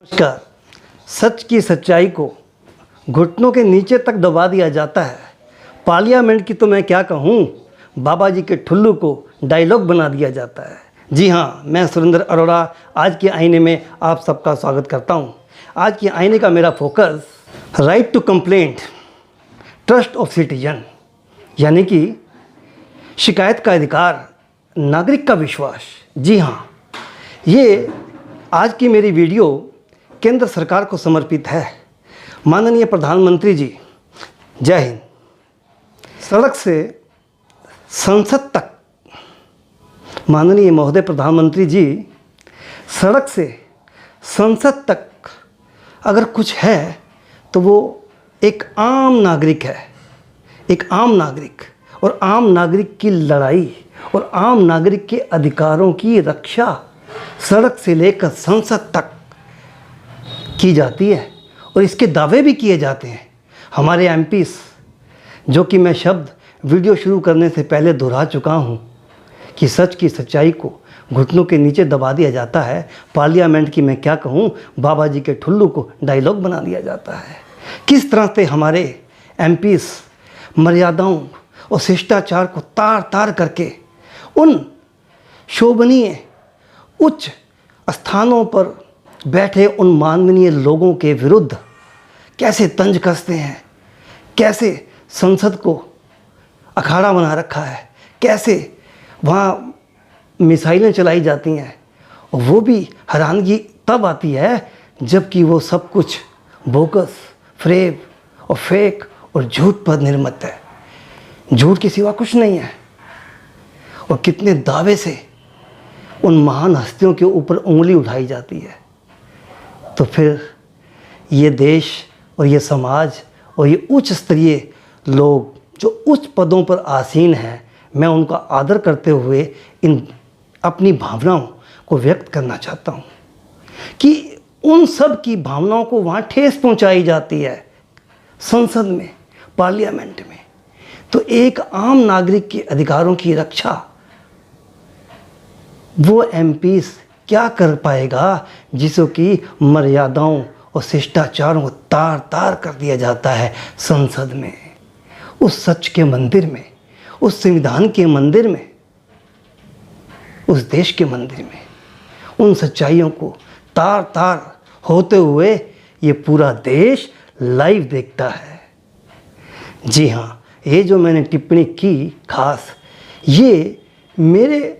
नमस्कार। सच की सच्चाई को घुटनों के नीचे तक दबा दिया जाता है। पार्लियामेंट की तो मैं क्या कहूँ, बाबा जी के ठुल्लू को डायलॉग बना दिया जाता है। जी हाँ, मैं सुरेंद्र अरोड़ा आज के आईने में आप सबका स्वागत करता हूँ। आज के आईने का मेरा focus right to complaint, trust of citizen, यानी कि शिकायत का अधिकार, नागरिक का विश्वास। जी हाँ, ये आज की मेरी वीडियो केंद्र सरकार को समर्पित है। माननीय प्रधानमंत्री जी, जय हिंद। सड़क से संसद तक, माननीय महोदय प्रधानमंत्री जी, सड़क से संसद तक अगर कुछ है तो वो एक आम नागरिक है। एक आम नागरिक, और आम नागरिक की लड़ाई और आम नागरिक के अधिकारों की रक्षा सड़क से लेकर संसद तक की जाती है, और इसके दावे भी किए जाते हैं। हमारे एमपीस, जो कि मैं शब्द वीडियो शुरू करने से पहले दोहरा चुका हूँ कि सच की सच्चाई को घुटनों के नीचे दबा दिया जाता है। पार्लियामेंट की मैं क्या कहूँ, बाबा जी के ठुल्लू को डायलॉग बना दिया जाता है। किस तरह से हमारे एमपीस मर्यादाओं और शिष्टाचार को तार तार करके उन शोभनीय उच्च स्थानों पर बैठे उन माननीय लोगों के विरुद्ध कैसे तंज कसते हैं, कैसे संसद को अखाड़ा बना रखा है, कैसे वहाँ मिसाइलें चलाई जाती हैं। और वो भी हैरानगी तब आती है जबकि वो सब कुछ बोगस, फ्रेब और फेक और झूठ पर निर्मित है। झूठ के सिवा कुछ नहीं है। और कितने दावे से उन महान हस्तियों के ऊपर उंगली उठाई जाती है। तो फिर ये देश और ये समाज और ये उच्च स्तरीय लोग जो उच्च पदों पर आसीन हैं, मैं उनका आदर करते हुए इन अपनी भावनाओं को व्यक्त करना चाहता हूँ कि उन सब की भावनाओं को वहाँ ठेस पहुँचाई जाती है संसद में, पार्लियामेंट में। तो एक आम नागरिक के अधिकारों की रक्षा वो एमपीस क्या कर पाएगा, जिसों की मर्यादाओं और शिष्टाचारों को तार तार कर दिया जाता है संसद में, उस सच के मंदिर में, उस संविधान के मंदिर में, उस देश के मंदिर में। उन सच्चाइयों को तार तार होते हुए ये पूरा देश लाइव देखता है। जी हाँ, ये जो मैंने टिप्पणी की खास, ये मेरे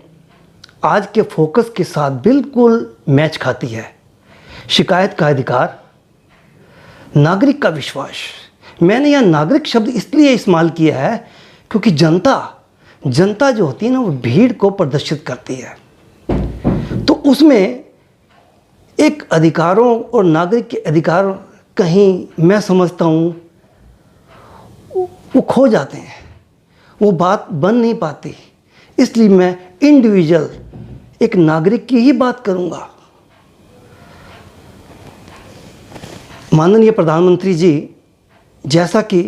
आज के फोकस के साथ बिल्कुल मैच खाती है। शिकायत का अधिकार, नागरिक का विश्वास। मैंने यह नागरिक शब्द इसलिए इस्तेमाल किया है क्योंकि जनता जो होती है ना, वो भीड़ को प्रदर्शित करती है। तो उसमें एक अधिकारों और नागरिक के अधिकार कहीं मैं समझता हूँ वो खो जाते हैं, वो बात बन नहीं पाती। इसलिए मैं इंडिविजुअल एक नागरिक की ही बात करूंगा। माननीय प्रधानमंत्री जी, जैसा कि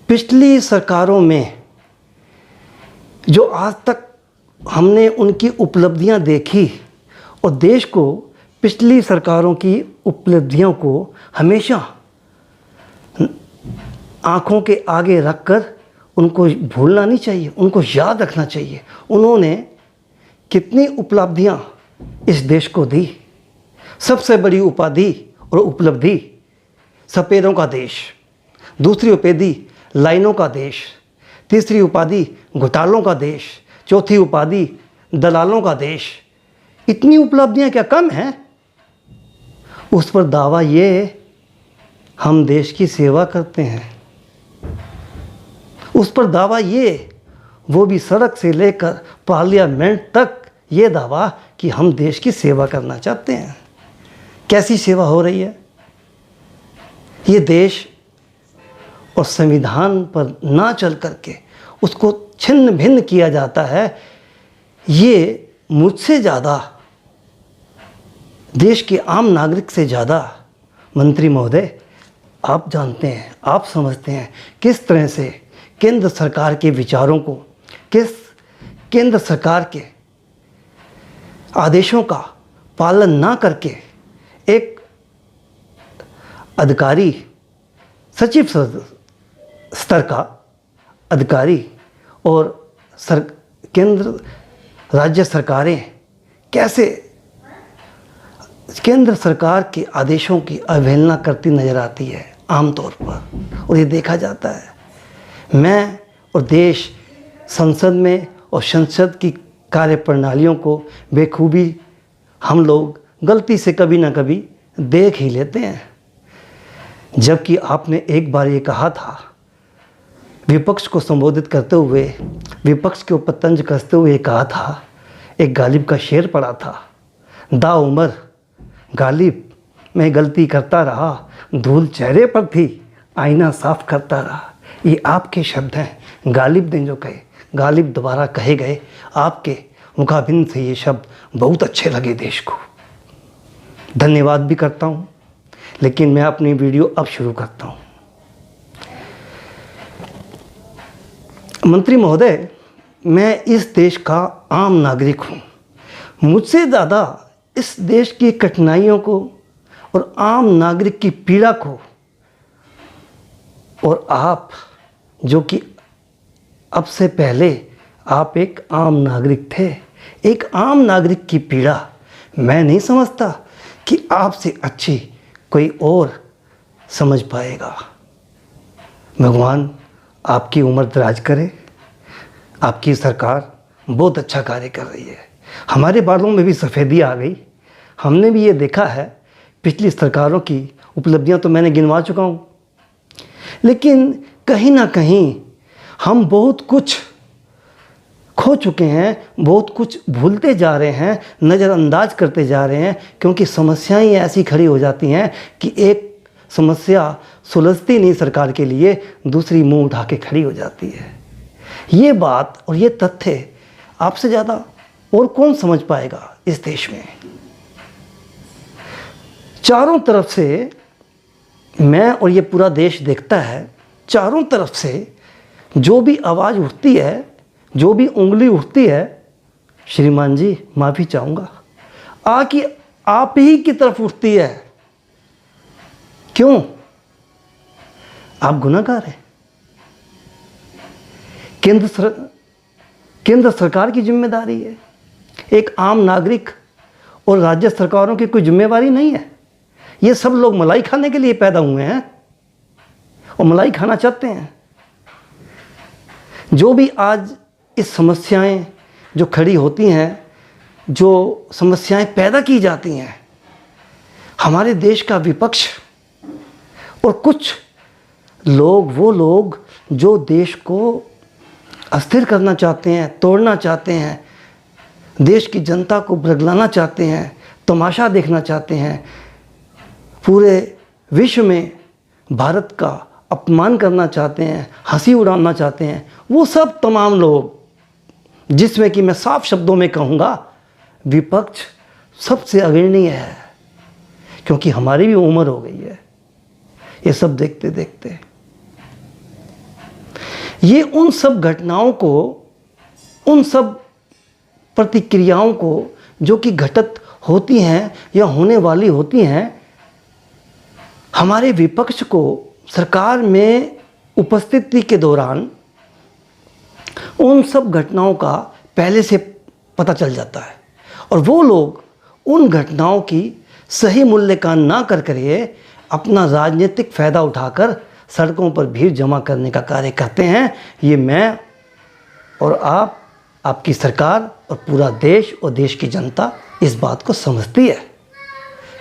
पिछली सरकारों में जो आज तक हमने उनकी उपलब्धियां देखी, और देश को पिछली सरकारों की उपलब्धियों को हमेशा आंखों के आगे रखकर उनको भूलना नहीं चाहिए, उनको याद रखना चाहिए। उन्होंने कितनी उपलब्धियां इस देश को दी। सबसे बड़ी उपाधि और उपलब्धि सपेरों का देश, दूसरी उपाधि लाइनों का देश, तीसरी उपाधि घोटालों का देश, चौथी उपाधि दलालों का देश। इतनी उपलब्धियां क्या कम हैं? उस पर दावा ये हम देश की सेवा करते हैं। उस पर दावा ये, वो भी सड़क से लेकर पार्लियामेंट तक, ये दावा कि हम देश की सेवा करना चाहते हैं। कैसी सेवा हो रही है? ये देश और संविधान पर ना चल करके उसको छिन्न भिन्न किया जाता है। ये मुझसे ज़्यादा, देश के आम नागरिक से ज़्यादा मंत्री महोदय आप जानते हैं, आप समझते हैं किस तरह से केंद्र सरकार के विचारों को, किस केंद्र सरकार के आदेशों का पालन ना करके एक अधिकारी, सचिव स्तर का अधिकारी और केंद्र राज्य सरकारें कैसे केंद्र सरकार के आदेशों की अवहेलना करती नज़र आती है आमतौर पर, और ये देखा जाता है। मैं और देश संसद में और संसद की कार्यप्रणालियों को बेखूबी हम लोग गलती से कभी ना कभी देख ही लेते हैं। जबकि आपने एक बार ये कहा था, विपक्ष को संबोधित करते हुए, विपक्ष के ऊपर तंज कसते हुए कहा था, एक गालिब का शेर पढ़ा था, दा उमर गालिब मैं गलती करता रहा, धूल चेहरे पर थी, आईना साफ करता रहा। ये आपके शब्द हैं, गालिब ने जो कहे, गालिब दोबारा कहे गए, आपके मुखाबिन से ये शब्द बहुत अच्छे लगे देश को। धन्यवाद भी करता हूँ, लेकिन मैं अपनी वीडियो अब शुरू करता हूँ। मंत्री महोदय, मैं इस देश का आम नागरिक हूँ। मुझसे ज़्यादा इस देश की कठिनाइयों को और आम नागरिक की पीड़ा को, और आप जो कि अब से पहले आप एक आम नागरिक थे, एक आम नागरिक की पीड़ा मैं नहीं समझता कि आपसे अच्छी कोई और समझ पाएगा। भगवान आपकी उम्र दराज करे। आपकी सरकार बहुत अच्छा कार्य कर रही है। हमारे बालों में भी सफ़ेदी आ गई। हमने भी ये देखा है, पिछली सरकारों की उपलब्धियां तो मैंने गिनवा चुका हूँ, लेकिन कहीं ना कहीं हम बहुत कुछ खो चुके हैं, बहुत कुछ भूलते जा रहे हैं, नज़रअंदाज करते जा रहे हैं, क्योंकि समस्याएं ऐसी खड़ी हो जाती हैं कि एक समस्या सुलझती नहीं सरकार के लिए, दूसरी मुंह उठा के खड़ी हो जाती है। ये बात और ये तथ्य आपसे ज़्यादा और कौन समझ पाएगा इस देश में। चारों तरफ से मैं और ये पूरा देश देखता है, चारों तरफ से जो भी आवाज़ उठती है, जो भी उंगली उठती है, श्रीमान जी माफ़ी चाहूँगा, आकि आप ही की तरफ उठती है। क्यों? आप गुनहगार हैं। केंद्र सरकार की जिम्मेदारी है, एक आम नागरिक और राज्य सरकारों की कोई जिम्मेवारी नहीं है। ये सब लोग मलाई खाने के लिए पैदा हुए हैं और मलाई खाना चाहते हैं। जो भी आज इस समस्याएं जो खड़ी होती हैं, जो समस्याएं पैदा की जाती हैं, हमारे देश का विपक्ष और कुछ लोग, वो लोग जो देश को अस्थिर करना चाहते हैं, तोड़ना चाहते हैं, देश की जनता को बरगलाना चाहते हैं, तमाशा देखना चाहते हैं, पूरे विश्व में भारत का अपमान करना चाहते हैं, हंसी उड़ाना चाहते हैं, वो सब तमाम लोग, जिसमें कि मैं साफ शब्दों में कहूँगा विपक्ष सबसे अग्रणीय है, क्योंकि हमारी भी उम्र हो गई है ये सब देखते देखते। ये उन सब घटनाओं को, उन सब प्रतिक्रियाओं को जो कि घटित होती हैं या होने वाली होती हैं, हमारे विपक्ष को सरकार में उपस्थिति के दौरान उन सब घटनाओं का पहले से पता चल जाता है, और वो लोग उन घटनाओं की सही मूल्यांकन ना करके अपना राजनीतिक फ़ायदा उठाकर सड़कों पर भीड़ जमा करने का कार्य करते हैं। ये मैं और आप, आपकी सरकार और पूरा देश और देश की जनता इस बात को समझती है।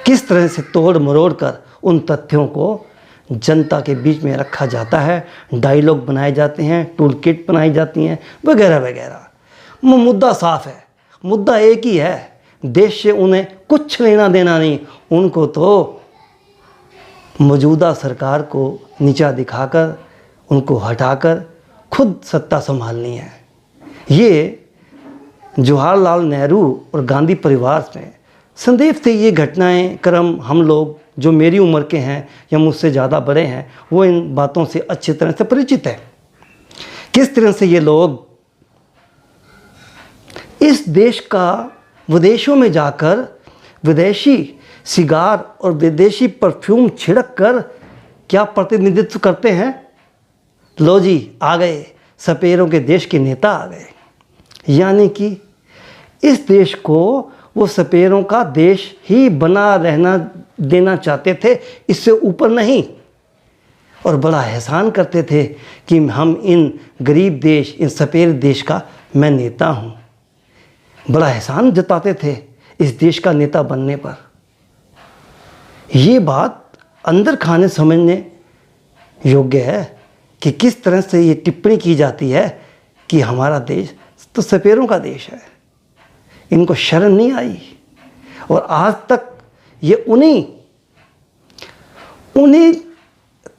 किस तरह से तोड़ मरोड़ कर उन तथ्यों को जनता के बीच में रखा जाता है, डायलॉग बनाए जाते हैं, टूल किट बनाई जाती हैं, वगैरह वगैरह। मुद्दा साफ है, मुद्दा एक ही है, देश से उन्हें कुछ लेना देना नहीं। उनको तो मौजूदा सरकार को नीचा दिखाकर, उनको हटाकर खुद सत्ता संभालनी है। ये जवाहरलाल नेहरू और गांधी परिवार में संदेश थे। ये घटनाएं, क्रम हम लोग जो मेरी उम्र के हैं या मुझसे ज़्यादा बड़े हैं, वो इन बातों से अच्छी तरह से परिचित है। किस तरह से ये लोग इस देश का विदेशों में जाकर विदेशी सिगार और विदेशी परफ्यूम छिड़क कर क्या प्रतिनिधित्व करते हैं? लो जी, आ गए सपेरों के देश के नेता आ गए। यानी कि इस देश को वो सपेरों का देश ही बना रहना देना चाहते थे, इससे ऊपर नहीं। और बड़ा एहसान करते थे कि हम इन गरीब देश, इन सपेर देश का मैं नेता हूँ। बड़ा एहसान जताते थे इस देश का नेता बनने पर। ये बात अंदर खाने समझने योग्य है कि किस तरह से ये टिप्पणी की जाती है कि हमारा देश तो सपेरों का देश है। इनको शर्म नहीं आई। और आज तक ये उन्हीं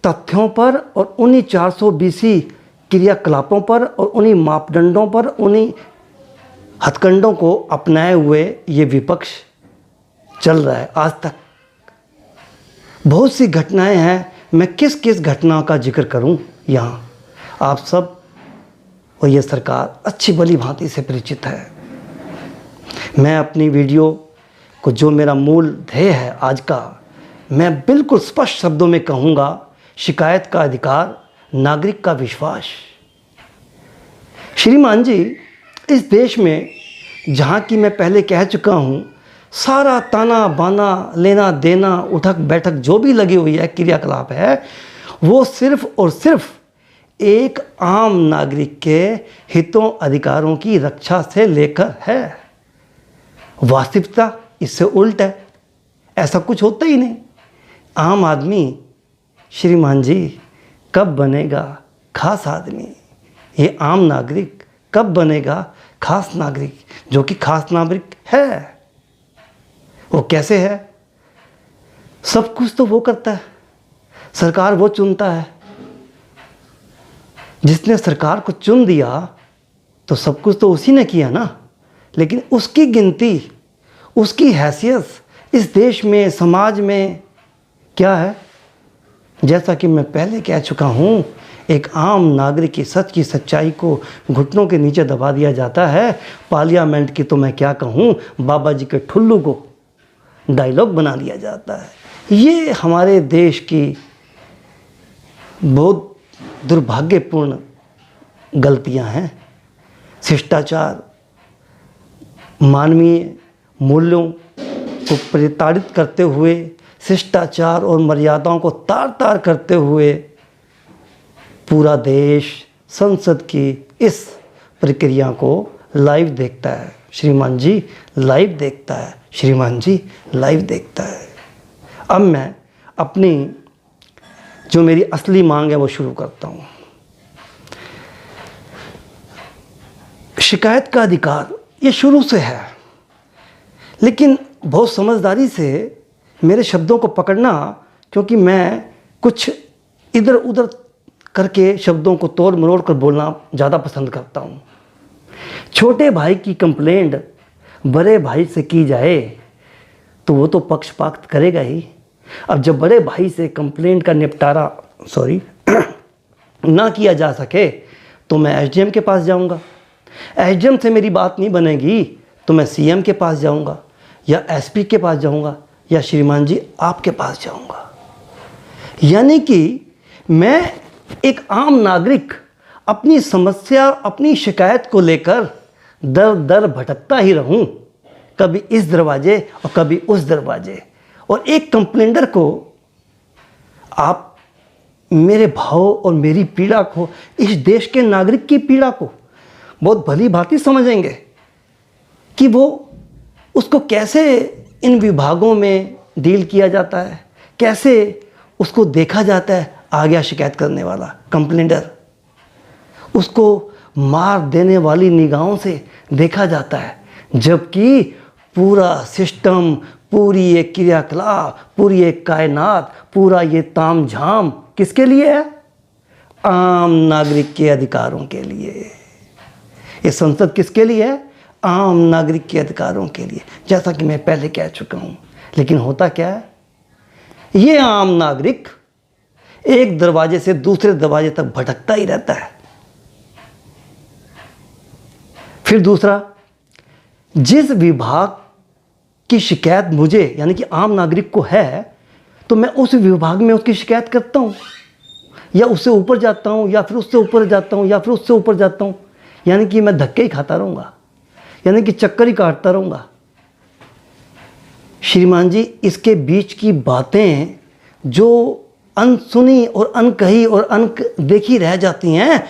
तथ्यों पर और उन्हीं 420 क्रियाकलापों पर और उन्हीं मापदंडों पर, उन्हीं हथकंडों को अपनाए हुए ये विपक्ष चल रहा है आज तक। बहुत सी घटनाएं हैं, मैं किस किस घटनाओं का जिक्र करूं यहाँ, आप सब और ये सरकार अच्छी भली भांति से परिचित है। मैं अपनी वीडियो को, जो मेरा मूल ध्येय है आज का, मैं बिल्कुल स्पष्ट शब्दों में कहूँगा, शिकायत का अधिकार, नागरिक का विश्वास। श्रीमान जी, इस देश में जहाँ की मैं पहले कह चुका हूँ, सारा ताना बाना, लेना देना, उठक बैठक जो भी लगी हुई है, क्रियाकलाप है, वो सिर्फ और सिर्फ एक आम नागरिक के हितों अधिकारों की रक्षा से लेकर है। वास्तविकता इससे उल्ट है। ऐसा कुछ होता ही नहीं। आम आदमी श्रीमान जी कब बनेगा खास आदमी? ये आम नागरिक कब बनेगा खास नागरिक, जो कि खास नागरिक है? वो कैसे है? सब कुछ तो वो करता है, सरकार वो चुनता है। जिसने सरकार को चुन दिया तो सब कुछ तो उसी ने किया ना। लेकिन उसकी गिनती, उसकी हैसियत इस देश में, समाज में क्या है? जैसा कि मैं पहले कह चुका हूँ, एक आम नागरिक की सच की सच्चाई को घुटनों के नीचे दबा दिया जाता है। पार्लियामेंट की तो मैं क्या कहूँ, बाबा जी के ठुल्लू को डायलॉग बना दिया जाता है। ये हमारे देश की बहुत दुर्भाग्यपूर्ण गलतियां हैं। शिष्टाचार, मानवीय मूल्यों को प्रताड़ित करते हुए, शिष्टाचार और मर्यादाओं को तार तार करते हुए पूरा देश संसद की इस प्रक्रिया को लाइव देखता है। श्रीमान जी लाइव देखता है, श्रीमान जी लाइव देखता है। अब मैं अपनी जो मेरी असली मांग है वो शुरू करता हूँ। शिकायत का अधिकार ये शुरू से है, लेकिन बहुत समझदारी से मेरे शब्दों को पकड़ना, क्योंकि मैं कुछ इधर उधर करके शब्दों को तोड़ मरोड़ कर बोलना ज़्यादा पसंद करता हूँ। छोटे भाई की कंप्लेंट बड़े भाई से की जाए तो वो तो पक्षपात करेगा ही। अब जब बड़े भाई से कंप्लेंट का निपटारा ना किया जा सके तो मैं एसडीएम के पास जाऊंगा। एसडीएम से मेरी बात नहीं बनेगी तो मैं सीएम के पास जाऊंगा या एसपी के पास जाऊंगा या श्रीमान जी आपके पास जाऊंगा। यानी कि मैं एक आम नागरिक अपनी समस्या, अपनी शिकायत को लेकर दर दर भटकता ही रहूं, कभी इस दरवाजे और कभी उस दरवाजे। और एक कंप्लेंटर को आप मेरे भाव और मेरी पीड़ा को, इस देश के नागरिक की पीड़ा को बहुत भली भांति समझेंगे कि वो उसको कैसे इन विभागों में डील किया जाता है, कैसे उसको देखा जाता है। आ गया शिकायत करने वाला कंप्लेंटर, उसको मार देने वाली निगाहों से देखा जाता है, जबकि पूरा सिस्टम, पूरी ये क्रियाकलाप, पूरी एक कायनात, पूरा ये तामझाम किसके लिए है? आम नागरिक के अधिकारों के लिए। ये संसद किसके लिए है? आम नागरिक के अधिकारों के लिए, जैसा कि मैं पहले कह चुका हूँ। लेकिन होता क्या है, ये आम नागरिक एक दरवाजे से दूसरे दरवाजे तक भटकता ही रहता है। फिर दूसरा, जिस विभाग की शिकायत मुझे यानी कि आम नागरिक को है, तो मैं उस विभाग में उसकी शिकायत करता हूँ, या उससे ऊपर जाता हूँ, या फिर उससे ऊपर जाता हूँ, या फिर उससे ऊपर जाता हूँ। यानी कि मैं धक्के ही खाता रहूँगा, यानी कि चक्कर ही काटता रहूँगा। श्रीमान जी, इसके बीच की बातें जो अनसुनी और अनकही और अनदेखी रह जाती हैं,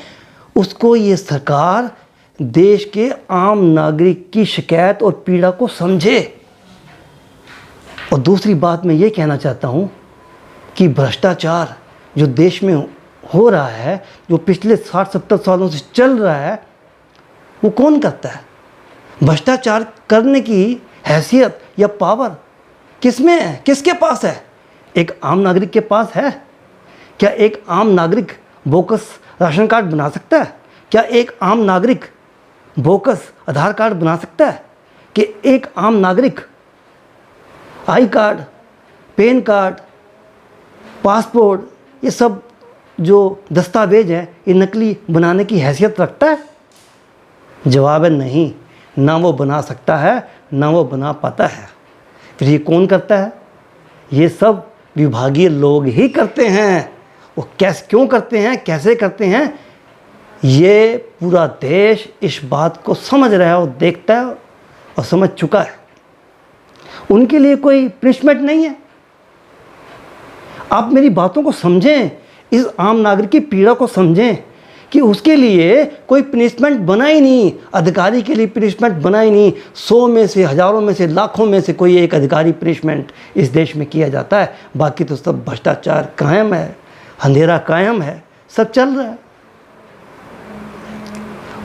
उसको ये सरकार देश के आम नागरिक की शिकायत और पीड़ा को समझे। और दूसरी बात मैं ये कहना चाहता हूँ कि भ्रष्टाचार जो देश में हो रहा है, जो पिछले 60-70 सालों से चल रहा है, वो कौन करता है? भ्रष्टाचार करने की हैसियत या पावर किस में है, किसके पास है? एक आम नागरिक के पास है? क्या एक आम नागरिक बोकस राशन कार्ड बना सकता है? क्या एक आम नागरिक बोकस आधार कार्ड बना सकता है? कि एक आम नागरिक I card, pan card, passport, ये सब जो दस्तावेज हैं, ये नकली बनाने की हैसियत रखता है? जवाब है नहीं, ना वो बना सकता है, ना वो बना पाता है। फिर ये कौन करता है? ये सब विभागीय लोग ही करते हैं। वो क्यों करते हैं, कैसे करते हैं, ये पूरा देश इस बात को समझ रहा है और देखता है और समझ चुका है। उनके लिए कोई पनिशमेंट नहीं है। आप मेरी बातों को समझें, इस आम नागरिक की पीड़ा को समझें कि उसके लिए कोई पनिशमेंट बना ही नहीं, अधिकारी के लिए पनिशमेंट बना ही नहीं। 100 में से, हज़ारों में से, लाखों में से कोई एक अधिकारी पनिशमेंट इस देश में किया जाता है। बाकी तो सब भ्रष्टाचार कायम है, अंधेरा कायम है, सब चल रहा है।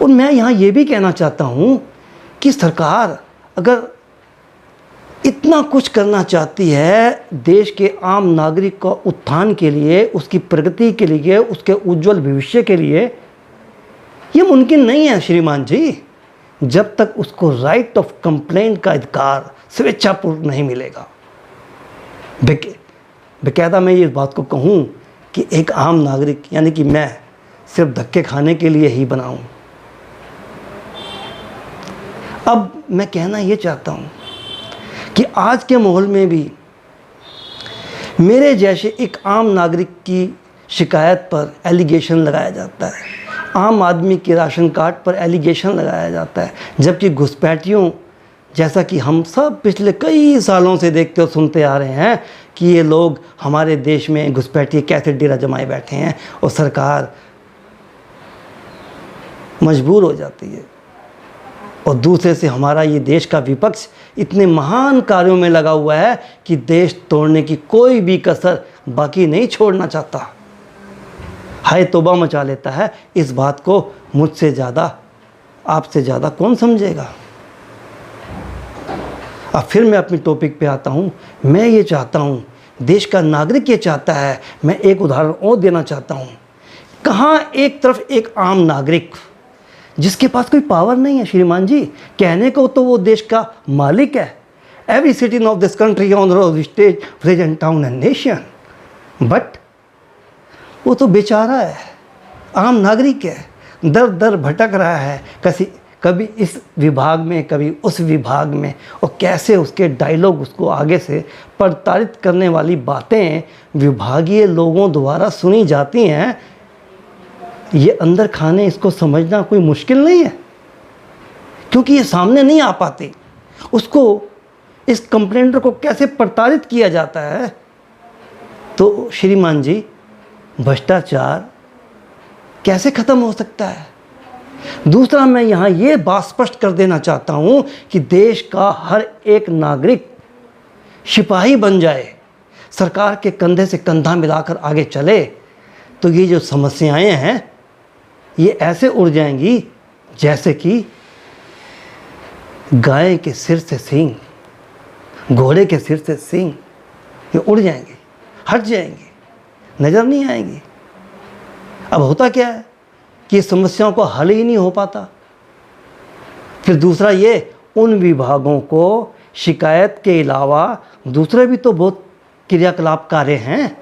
और मैं यहाँ ये भी कहना चाहता हूँ कि सरकार अगर इतना कुछ करना चाहती है देश के आम नागरिक का उत्थान के लिए, उसकी प्रगति के लिए, उसके उज्जवल भविष्य के लिए, ये मुमकिन नहीं है श्रीमान जी, जब तक उसको राइट ऑफ कंप्लेंट का अधिकार स्वेच्छापूर्वक नहीं मिलेगा। बेकायदा मैं ये बात को कहूँ कि एक आम नागरिक यानी कि मैं सिर्फ धक्के खाने के लिए ही बना हूँ। अब मैं कहना ये चाहता हूँ कि आज के माहौल में भी मेरे जैसे एक आम नागरिक की शिकायत पर एलिगेशन लगाया जाता है, आम आदमी के राशन कार्ड पर एलिगेशन लगाया जाता है, जबकि घुसपैठियों जैसा कि हम सब पिछले कई सालों से देखते और सुनते आ रहे हैं कि ये लोग हमारे देश में घुसपैठिए कैसे डेरा जमाए बैठे हैं, और सरकार मजबूर हो जाती है। और दूसरे से हमारा ये देश का विपक्ष इतने महान कार्यों में लगा हुआ है कि देश तोड़ने की कोई भी कसर बाकी नहीं छोड़ना चाहता। हाय तौबा मचा लेता है। इस बात को मुझसे ज़्यादा, आपसे ज़्यादा कौन समझेगा। अब फिर मैं अपनी टॉपिक पे आता हूँ। मैं ये चाहता हूँ, देश का नागरिक ये चाहता है। मैं एक उदाहरण और देना चाहता हूँ। कहाँ एक तरफ एक आम नागरिक जिसके पास कोई पावर नहीं है श्रीमान जी, कहने को तो वो देश का मालिक है, every citizen of this country owner of the state present town and nation, but वो तो बेचारा है, आम नागरिक है, दर दर भटक रहा है, कभी इस विभाग में, कभी उस विभाग में, और कैसे उसके डायलॉग उसको आगे से प्रताड़ित करने वाली बातें विभागीय लोगों द्वारा सुनी जाती हैं। ये अंदर खाने इसको समझना कोई मुश्किल नहीं है, क्योंकि ये सामने नहीं आ पाते। उसको, इस कंप्लेंटर को कैसे प्रताड़ित किया जाता है। तो श्रीमान जी, भ्रष्टाचार कैसे ख़त्म हो सकता है। दूसरा, मैं यहाँ ये बात स्पष्ट कर देना चाहता हूँ कि देश का हर एक नागरिक सिपाही बन जाए, सरकार के कंधे से कंधा मिलाकर आगे चले, तो ये जो समस्याएं हैं ये ऐसे उड़ जाएंगी जैसे कि गाय के सिर से सींग, घोड़े के सिर से सींग, ये उड़ जाएंगे, हट जाएंगे, नज़र नहीं आएंगी। अब होता क्या है कि समस्याओं को हल ही नहीं हो पाता। फिर दूसरा ये, उन विभागों को शिकायत के अलावा दूसरे भी तो बहुत क्रियाकलाप कार्य हैं।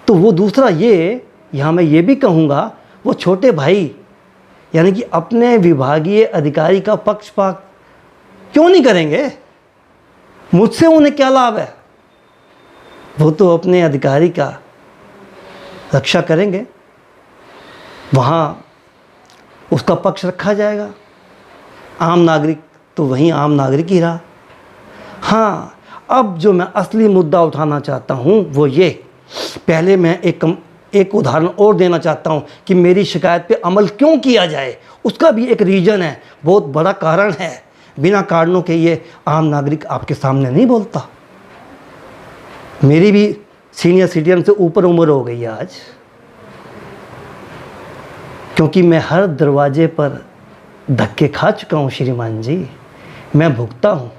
तो वो दूसरा ये, यहाँ मैं ये भी कहूँगा, वो छोटे भाई यानी कि अपने विभागीय अधिकारी का पक्षपात क्यों नहीं करेंगे। मुझसे उन्हें क्या लाभ है? वो तो अपने अधिकारी का रक्षा करेंगे, वहाँ उसका पक्ष रखा जाएगा। आम नागरिक तो वहीं आम नागरिक ही रहा। हाँ, अब जो मैं असली मुद्दा उठाना चाहता हूँ वो ये, पहले मैं एक उदाहरण और देना चाहता हूँ कि मेरी शिकायत पे अमल क्यों किया जाए। उसका भी एक रीज़न है, बहुत बड़ा कारण है। बिना कारणों के ये आम नागरिक आपके सामने नहीं बोलता। मेरी भी सीनियर सिटीजन से ऊपर उम्र हो गई है आज, क्योंकि मैं हर दरवाजे पर धक्के खा चुका हूँ श्रीमान जी। मैं भुगता हूँ,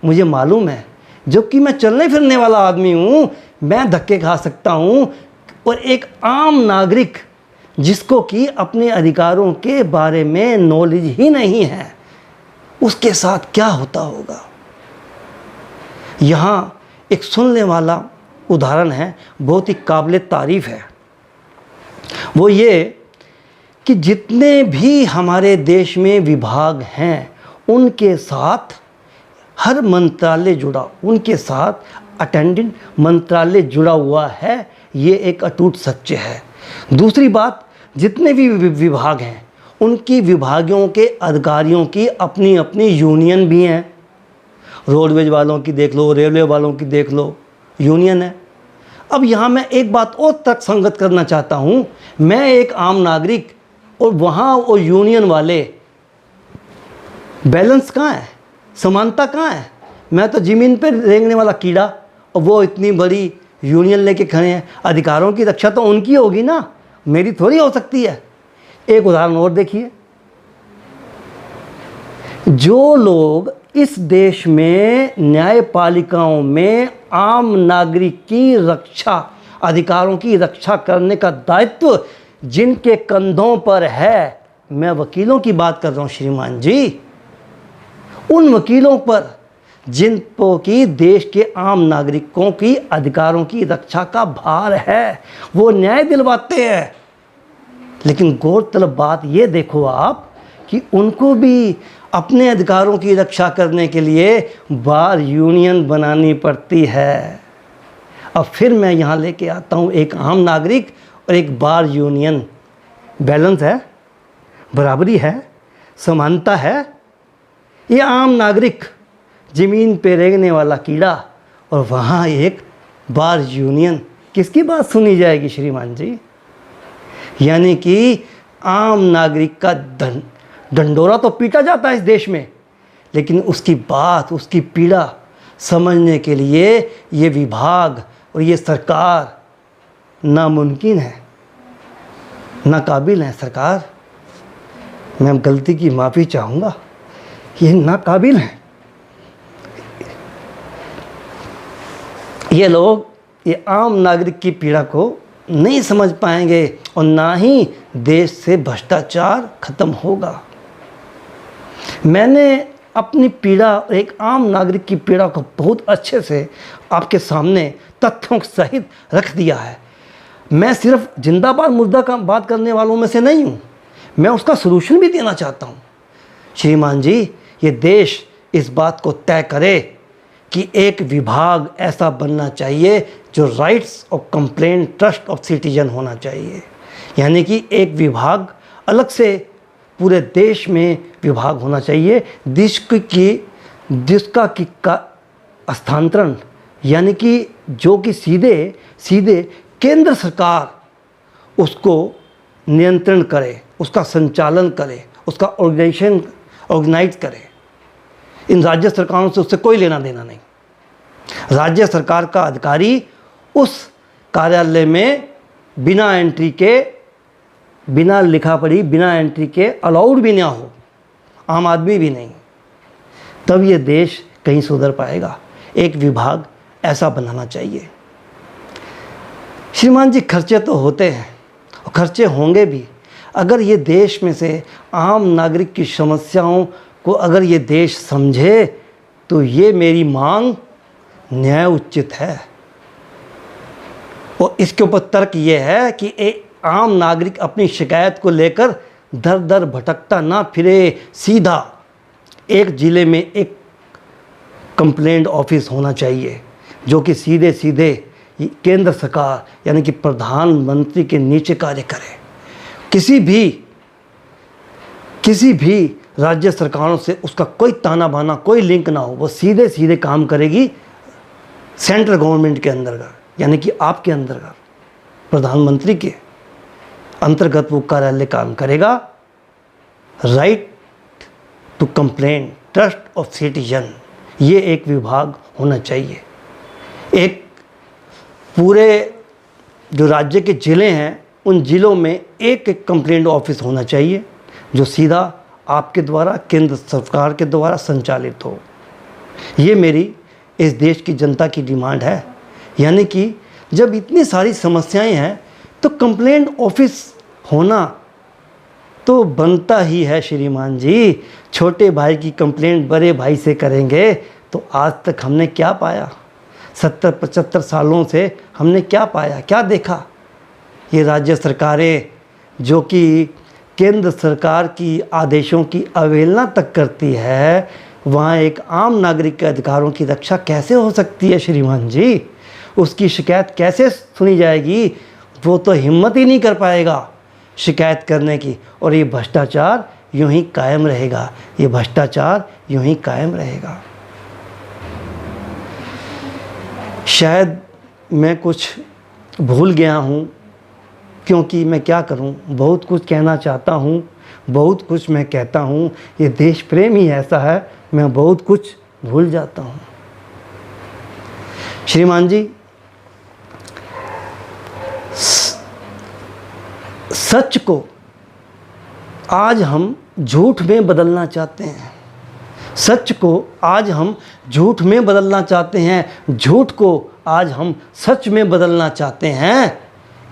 मुझे मालूम है। जबकि मैं चलने फिरने वाला आदमी हूँ, मैं धक्के खा सकता हूँ। और एक आम नागरिक जिसको कि अपने अधिकारों के बारे में नॉलेज ही नहीं है, उसके साथ क्या होता होगा। यहाँ एक सुनने वाला उदाहरण है, बहुत ही काबिल तारीफ़ है। वो ये कि जितने भी हमारे देश में विभाग हैं, उनके साथ हर मंत्रालय जुड़ा, उनके साथ अटेंडेंट मंत्रालय जुड़ा हुआ है। ये एक अटूट सत्य है। दूसरी बात, जितने भी विभाग हैं, उनकी विभागों के अधिकारियों की अपनी अपनी यूनियन भी हैं। रोडवेज वालों की देख लो, रेलवे वालों की देख लो, यूनियन है। अब यहाँ मैं एक बात और तर्कसंगत करना चाहता हूँ। मैं एक आम नागरिक और वहाँ वो यूनियन वाले, बैलेंस कहाँ है, समानता कहाँ है? मैं तो ज़मीन पर रेंगने वाला कीड़ा और वो इतनी बड़ी यूनियन लेके खड़े हैं। अधिकारों की रक्षा तो उनकी होगी ना, मेरी थोड़ी हो सकती है। एक उदाहरण और देखिए, जो लोग इस देश में न्यायपालिकाओं में आम नागरिक की रक्षा, अधिकारों की रक्षा करने का दायित्व जिनके कंधों पर है, मैं वकीलों की बात कर रहा हूँ श्रीमान जी। उन वकीलों पर जिनको कि देश के आम नागरिकों की अधिकारों की रक्षा का भार है, वो न्याय दिलवाते हैं। लेकिन गौरतलब बात ये देखो आप कि उनको भी अपने अधिकारों की रक्षा करने के लिए बार यूनियन बनानी पड़ती है। अब फिर मैं यहाँ लेके आता हूँ एक आम नागरिक और एक बार यूनियन। बैलेंस है, बराबरी है, समानता है। ये आम नागरिक ज़मीन पे रेंगने वाला कीड़ा और वहाँ एक बार यूनियन, किसकी बात सुनी जाएगी श्रीमान जी? यानी कि आम नागरिक का डंडोरा तो पीटा जाता है इस देश में, लेकिन उसकी बात, उसकी पीड़ा समझने के लिए ये विभाग और ये सरकार नामुमकिन है, नाकाबिल है। सरकार, मैं गलती की माफ़ी चाहूँगा, ये नाकाबिल हैं। ये लोग ये आम नागरिक की पीड़ा को नहीं समझ पाएंगे और ना ही देश से भ्रष्टाचार खत्म होगा। मैंने अपनी पीड़ा, एक आम नागरिक की पीड़ा को बहुत अच्छे से आपके सामने तथ्यों सहित रख दिया है। मैं सिर्फ जिंदाबाद मुर्दा का बात करने वालों में से नहीं हूँ, मैं उसका सलूशन भी देना चाहता हूँ। श्रीमान जी, ये देश इस बात को तय करे कि एक विभाग ऐसा बनना चाहिए जो rights of complaint trust of citizen होना चाहिए। यानी कि एक विभाग अलग से पूरे देश में विभाग होना चाहिए जिसका स्थानांतरण, यानी कि जो कि सीधे केंद्र सरकार उसको नियंत्रण करे, उसका संचालन करे, उसका ऑर्गेनाइज करे। इन राज्य सरकारों से उससे कोई लेना देना नहीं। राज्य सरकार का अधिकारी उस कार्यालय में बिना एंट्री के, बिना लिखा पढ़ी, बिना एंट्री के अलाउड भी ना हो, आम आदमी भी नहीं, तब ये देश कहीं सुधर पाएगा। एक विभाग ऐसा बनाना चाहिए। श्रीमान जी, खर्चे तो होते हैं और खर्चे होंगे भी। अगर ये देश में से आम नागरिक की समस्याओं को अगर ये देश समझे तो ये मेरी मांग न्याय उचित है। और इसके ऊपर तर्क ये है कि एक आम नागरिक अपनी शिकायत को लेकर दर दर भटकता ना फिरे, सीधा एक ज़िले में एक कंप्लेंट ऑफिस होना चाहिए जो कि सीधे सीधे केंद्र सरकार यानी कि प्रधानमंत्री के नीचे कार्य करे। किसी भी राज्य सरकारों से उसका कोई ताना बाना, कोई लिंक ना हो, वो सीधे सीधे काम करेगी सेंट्रल गवर्नमेंट के अंतर्गत, यानी कि आपके अंतर्गत, प्रधानमंत्री के अंतर्गत वो कार्यालय काम करेगा। Right to complain, trust of citizen, ये एक विभाग होना चाहिए। एक पूरे जो राज्य के ज़िले हैं उन ज़िलों में एक एक कंप्लेंट ऑफिस होना चाहिए जो सीधा आपके द्वारा, केंद्र सरकार के द्वारा संचालित हो। ये मेरी इस देश की जनता की डिमांड है। यानी कि जब इतनी सारी समस्याएं हैं तो कंप्लेंट ऑफिस होना तो बनता ही है श्रीमान जी। छोटे भाई की कंप्लेंट बड़े भाई से करेंगे तो आज तक हमने क्या पाया? 70-75 सालों से हमने क्या पाया, क्या देखा? ये राज्य सरकारें जो कि केंद्र सरकार की आदेशों की अवहेलना तक करती है, वहाँ एक आम नागरिक के अधिकारों की रक्षा कैसे हो सकती है श्रीमान जी? उसकी शिकायत कैसे सुनी जाएगी? वो तो हिम्मत ही नहीं कर पाएगा शिकायत करने की। और ये भ्रष्टाचार यूं ही कायम रहेगा, ये भ्रष्टाचार यूं ही कायम रहेगा। शायद मैं कुछ भूल गया हूँ, क्योंकि मैं क्या करूँ, बहुत कुछ कहना चाहता हूँ, बहुत कुछ मैं कहता हूँ। ये देश प्रेम ही ऐसा है, मैं बहुत कुछ भूल जाता हूँ। श्रीमान जी, सच को आज हम झूठ में बदलना चाहते हैं, सच को आज हम झूठ में बदलना चाहते हैं, झूठ को आज हम सच में बदलना चाहते हैं।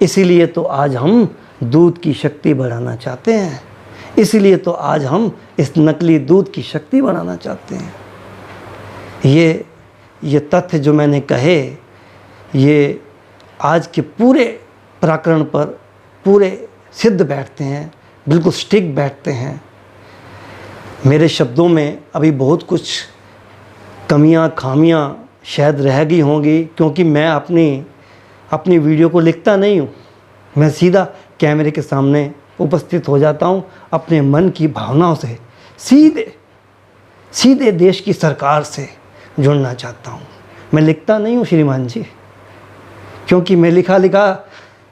इसीलिए तो आज हम दूध की शक्ति बढ़ाना चाहते हैं, इसीलिए तो आज हम इस नकली दूध की शक्ति बढ़ाना चाहते हैं। ये तथ्य जो मैंने कहे, ये आज के पूरे प्रकरण पर पूरे सिद्ध बैठते हैं, बिल्कुल स्टिक बैठते हैं। मेरे शब्दों में अभी बहुत कुछ कमियां खामियां शायद रह गई होंगी, क्योंकि मैं अपनी वीडियो को लिखता नहीं हूँ, मैं सीधा कैमरे के सामने उपस्थित हो जाता हूँ, अपने मन की भावनाओं से सीधे देश की सरकार से जुड़ना चाहता हूँ। मैं लिखता नहीं हूँ श्रीमान जी, क्योंकि मैं लिखा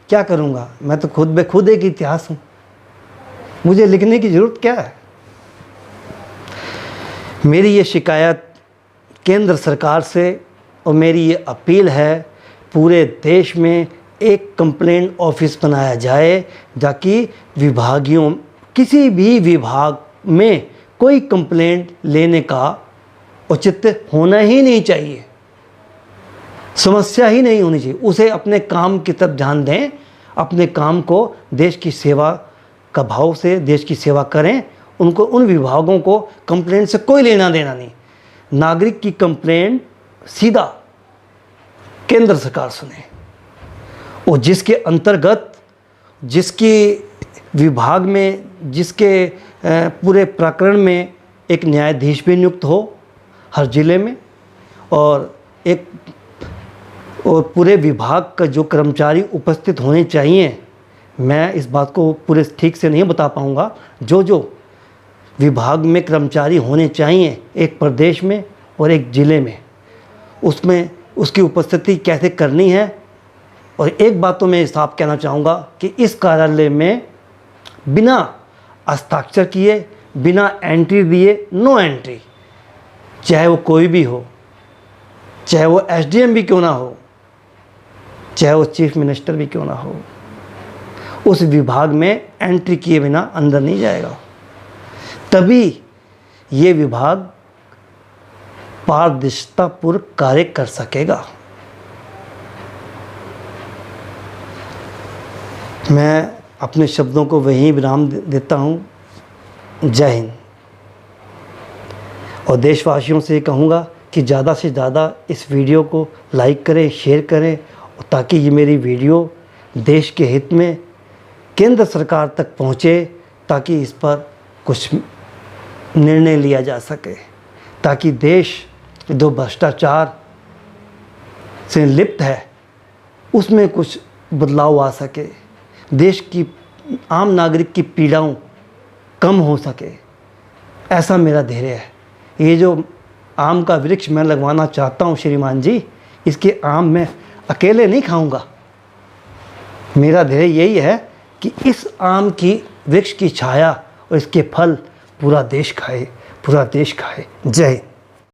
क्या करूँगा? मैं तो खुद एक इतिहास हूँ, मुझे लिखने की ज़रूरत क्या है? मेरी ये शिकायत केंद्र सरकार से और मेरी ये अपील है, पूरे देश में एक कंप्लेंट ऑफिस बनाया जाए, ताकि किसी भी विभाग में कोई कंप्लेंट लेने का औचित्य होना ही नहीं चाहिए, समस्या ही नहीं होनी चाहिए। उसे अपने काम की तरफ ध्यान दें, अपने काम को देश की सेवा का भाव से देश की सेवा करें। उनको, उन विभागों को कंप्लेंट से कोई लेना देना नहीं। नागरिक की कंप्लेंट सीधा केंद्र सरकार सुने, और जिसके अंतर्गत, जिसके विभाग में, जिसके पूरे प्रकरण में एक न्यायाधीश भी नियुक्त हो हर ज़िले में, और पूरे विभाग का जो कर्मचारी उपस्थित होने चाहिए। मैं इस बात को पूरे ठीक से नहीं बता पाऊँगा, जो विभाग में कर्मचारी होने चाहिए एक प्रदेश में और एक ज़िले में, उसमें उसकी उपस्थिति कैसे करनी है। और एक बात तो मैं साफ कहना चाहूँगा कि इस कार्यालय में बिना हस्ताक्षर किए, बिना एंट्री दिए, नो एंट्री, चाहे वो कोई भी हो, चाहे वो एसडीएम भी क्यों ना हो, चाहे वो चीफ मिनिस्टर भी क्यों ना हो, उस विभाग में एंट्री किए बिना अंदर नहीं जाएगा। तभी ये विभाग पारदर्शितापूर्वक कार्य कर सकेगा। मैं अपने शब्दों को वहीं विराम देता हूँ। जय हिंद। और देशवासियों से कहूँगा कि ज़्यादा से ज़्यादा इस वीडियो को लाइक करें, शेयर करें, ताकि ये मेरी वीडियो देश के हित में केंद्र सरकार तक पहुँचे, ताकि इस पर कुछ निर्णय लिया जा सके, ताकि देश जो भ्रष्टाचार से लिप्त है उसमें कुछ बदलाव आ सके, देश की आम नागरिक की पीड़ाओं कम हो सके, ऐसा मेरा ध्येय है। ये जो आम का वृक्ष मैं लगवाना चाहता हूँ श्रीमान जी, इसके आम मैं अकेले नहीं खाऊंगा। मेरा ध्येय यही है कि इस आम की वृक्ष की छाया और इसके फल पूरा देश खाए, पूरा देश खाए। जय हिंद।